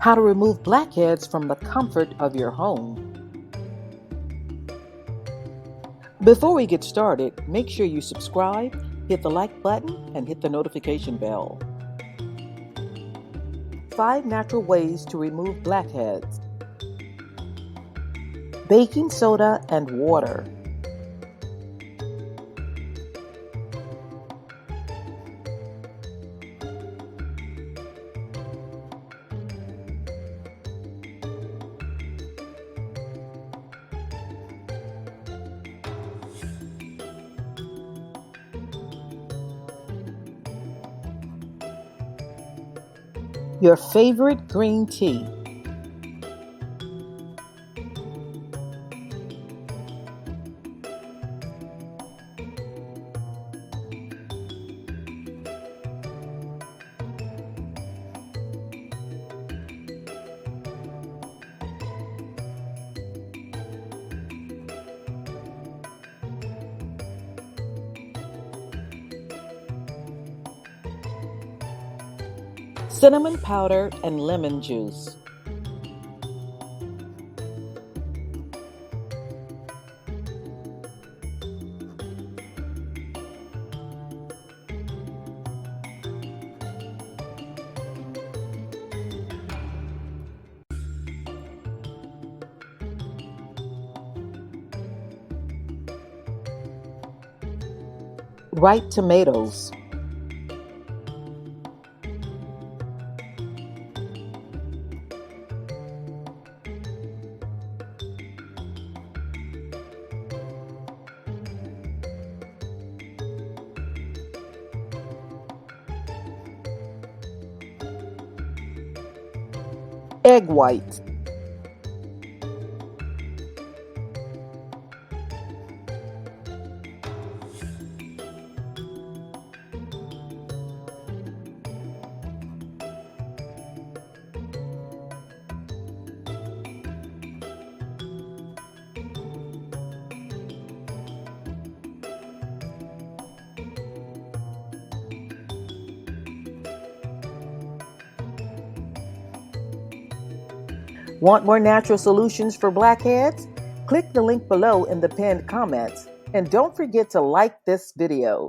How to remove blackheads from the comfort of your home. Before we get started, make sure you subscribe, hit the like button, and hit the notification bell. 5 natural ways to remove blackheads. Baking soda and water. Your favorite green tea. Cinnamon powder and lemon juice. Ripe tomatoes. Egg whites. Want more natural solutions for blackheads? Click the link below in the pinned comments. And don't forget to like this video.